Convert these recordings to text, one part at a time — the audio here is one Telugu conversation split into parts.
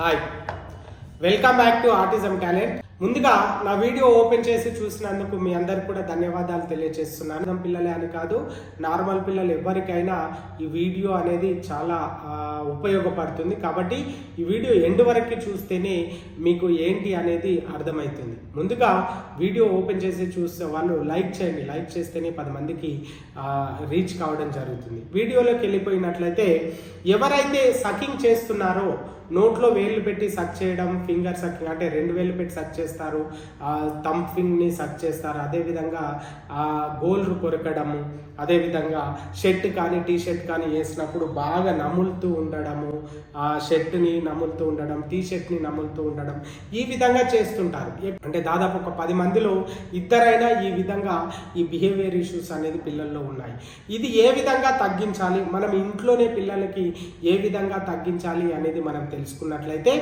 Hi, welcome back to autism talent. ముందుగా నా వీడియో ఓపెన్ చేసి చూసినందుకు మీ అందరికి కూడా ధన్యవాదాలు తెలియజేస్తున్నాను. పిల్లలే అని కాదు, నార్మల్ పిల్లలు ఎవరికైనా ఈ వీడియో అనేది చాలా ఉపయోగపడుతుంది. కాబట్టి ఈ వీడియో ఎండ్ వరకు చూస్తేనే మీకు ఏంటి అనేది అర్థమవుతుంది. ముందుగా వీడియో ఓపెన్ చేసి చూసే వాళ్ళు లైక్ చేయండి. లైక్ చేస్తేనే 10 మందికి రీచ్ కావడం జరుగుతుంది. వీడియోలోకి వెళ్ళిపోయినట్లయితే ఎవరైతే సకింగ్ చేస్తున్నారో, నోట్లో వేళ్ళు పెట్టి సక్ చేయడం, ఫింగర్ సకింగ్ అంటే 2 వేళ్ళు పెట్టి సక్ చేస్తారు, థంబ్ ఫింగ్ని సక్ చేస్తారు, అదేవిధంగా గోల్డ్ కొరకడము, అదేవిధంగా షర్ట్ కానీ టీ షర్ట్ కానీ వేసినప్పుడు బాగా నములుతూ ఉండడము, షర్ట్ని నములుతూ ఉండడం, టీ షర్ట్ని నములుతూ ఉండడం, ఈ విధంగా చేస్తుంటారు. అంటే దాదాపు ఒక 10 మందిలో ఇద్దరైనా ఈ విధంగా ఈ బిహేవియర్ ఇష్యూస్ అనేది పిల్లల్లో ఉన్నాయి. ఇది ఏ విధంగా తగ్గించాలి, మనం ఇంట్లోనే పిల్లలకి ఏ విధంగా తగ్గించాలి అనేది మనం తెలుసుకున్నట్లయితే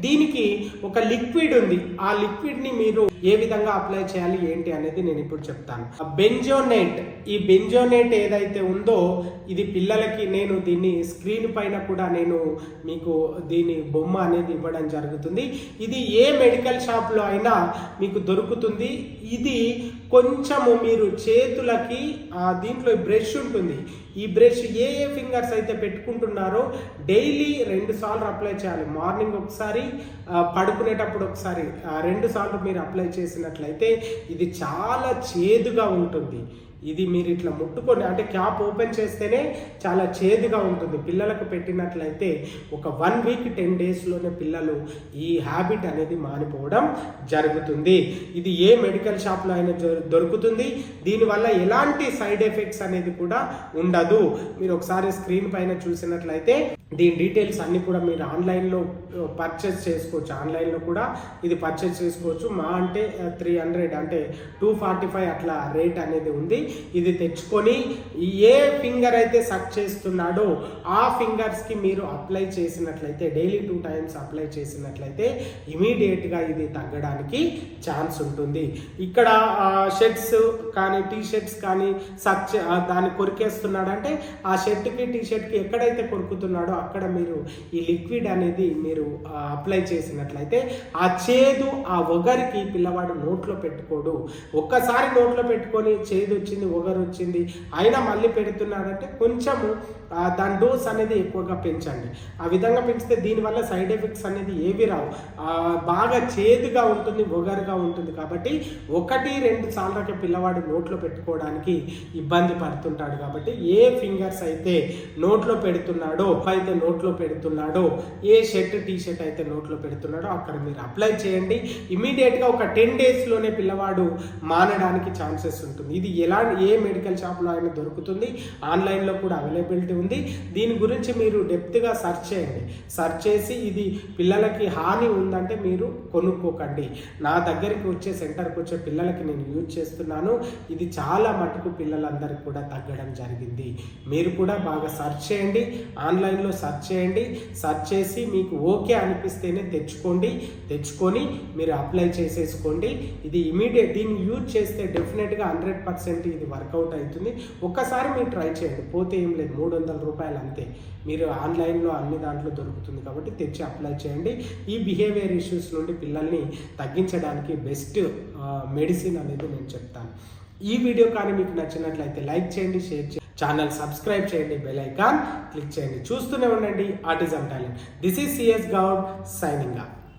దీనికి ఒక లిక్విడ్ ఉంది. ఆ లిక్విడ్ ని మీరు ఏ విధంగా అప్లై చేయాలి ఏంటి అనేది నేను ఇప్పుడు చెప్తాను. బెంజోనేట్, ఈ బెంజోనేట్ ఏదైతే ఉందో ఇది పిల్లలకి, నేను దీన్ని స్క్రీన్ పైన కూడా నేను మీకు దీని బొమ్మ అనేది ఇవ్వడం జరుగుతుంది. ఇది ఏ మెడికల్ షాప్ లో అయినా మీకు దొరుకుతుంది. ఇది కొంచెము మీరు చేతులకి దీంట్లో బ్రష్ ఉంటుంది. ఈ బ్రష్ ఏ ఫింగర్స్ అయితే పెట్టుకుంటున్నారో డైలీ 2 సార్లు అప్లై చేయాలి. మార్నింగ్ ఒకసారి, పడుకునేటప్పుడు ఒకసారి, 2 సార్లు మీరు అప్లై చేసినట్లయితే ఇది చాలా చేదుగా ఉంటుంది. ఇది మీరు ఇట్లా ముట్టుకొని, అంటే క్యాప్ ఓపెన్ చేస్తేనే చాలా చేదుగా ఉంటుంది. పిల్లలకు పెట్టినట్లయితే ఒక 1 వీక్ 10 డేస్లోనే పిల్లలు ఈ హ్యాబిట్ అనేది మానిపోవడం జరుగుతుంది. ఇది ఏ మెడికల్ షాప్లో అయినా దొరుకుతుంది. దీనివల్ల ఎలాంటి సైడ్ ఎఫెక్ట్స్ అనేది కూడా ఉండదు. మీరు ఒకసారి స్క్రీన్ పైన చూసినట్లయితే దీని డీటెయిల్స్ అన్ని కూడా మీరు ఆన్లైన్లో పర్చేస్ చేసుకోవచ్చు. ఆన్లైన్లో కూడా ఇది పర్చేస్ చేసుకోవచ్చు. మా అంటే 300 అంటే 245 అట్లా రేట్ అనేది ఉంది. ఇది తెచ్చుకొని ఏ ఫింగర్ అయితే సక్ చేస్తున్నాడో ఆ ఫింగర్స్కి మీరు అప్లై చేసినట్లయితే, డైలీ 2 టైమ్స్ అప్లై చేసినట్లయితే ఇమీడియట్గా ఇది తగ్గడానికి ఛాన్స్ ఉంటుంది. ఇక్కడ షర్ట్స్ కానీ టీ షర్ట్స్ కానీ దాన్ని కొరికేస్తున్నాడంటే ఆ షర్ట్కి టీ షర్ట్కి ఎక్కడైతే కొరుకుతున్నాడో అక్కడ మీరు ఈ లిక్విడ్ అనేది మీరు అప్లై చేసినట్లయితే ఆ చేదు, ఆ ఒగరికి పిల్లవాడు నోట్లో పెట్టుకోడు. ఒక్కసారి నోట్లో పెట్టుకొని చేదు వచ్చింది, ఒగరు వచ్చింది, అయినా మళ్ళీ పెడుతున్నాడంటే కొంచెము దాని డోస్ అనేది ఎక్కువగా పెంచండి. ఆ విధంగా పెంచితే దీనివల్ల సైడ్ ఎఫెక్ట్స్ అనేది ఏవి రావు. బాగా చేదుగా ఉంటుంది, ఒగరుగా ఉంటుంది. కాబట్టి 1-2 సార్లకి పిల్లవాడు నోట్లో పెట్టుకోవడానికి ఇబ్బంది పడుతుంటాడు. కాబట్టి ఏ ఫింగర్స్ అయితే నోట్లో పెడుతున్నాడో, నోట్లో పెడుతున్నాడో, ఏ షర్ట్ టీ షర్ట్ అయితే నోట్లో పెడుతున్నాడో అక్కడ మీరు అప్లై చేయండి. ఇమీడియట్గా ఒక 10 డేస్లోనే పిల్లవాడు మానడానికి ఛాన్సెస్ ఉంటుంది. ఇది ఏ మెడికల్ షాప్లో అయినా దొరుకుతుంది. ఆన్లైన్లో కూడా అవైలబిలిటీ ఉంది. దీని గురించి మీరు డెప్త్గా సెర్చ్ చేయండి. సెర్చ్ చేసి ఇది పిల్లలకి హాని ఉందంటే మీరు కొనుక్కోకండి. నా దగ్గరికి వచ్చే, సెంటర్కి వచ్చే పిల్లలకి నేను యూజ్ చేస్తున్నాను. ఇది చాలా మటుకు పిల్లలందరికీ కూడా తగ్గడం జరిగింది. మీరు కూడా బాగా సెర్చ్ చేయండి, ఆన్లైన్లో సెర్చ్ చేయండి. సెర్చ్ చేసి మీకు ఓకే అనిపిస్తేనే తెచ్చుకొని మీరు అప్లై చేసేసుకోండి. ఇది ఇమీడియట్, దీన్ని యూజ్ చేస్తే డెఫినెట్గా 100% ఇది వర్కౌట్ అవుతుంది. ఒక్కసారి మీరు ట్రై చేయండి, పోతే ఏం లేదు, 300 రూపాయలు అంతే. మీరు ఆన్లైన్లో అన్ని దాంట్లో దొరుకుతుంది కాబట్టి తెచ్చి అప్లై చేయండి. ఈ బిహేవియర్ ఇష్యూస్ నుండి పిల్లల్ని తగ్గించడానికి బెస్ట్ మెడిసిన్ అనేది నేను చెప్తాను. ఈ వీడియో కానీ మీకు నచ్చినట్లయితే లైక్ చేయండి, షేర్ చేయండి, ఛానల్ సబ్స్క్రైబ్ చేయండి, బెల్ ఐకాన్ క్లిక్ చేయండి. చూస్తూనే ఉండండి autism talent. This is CS Goud signing off.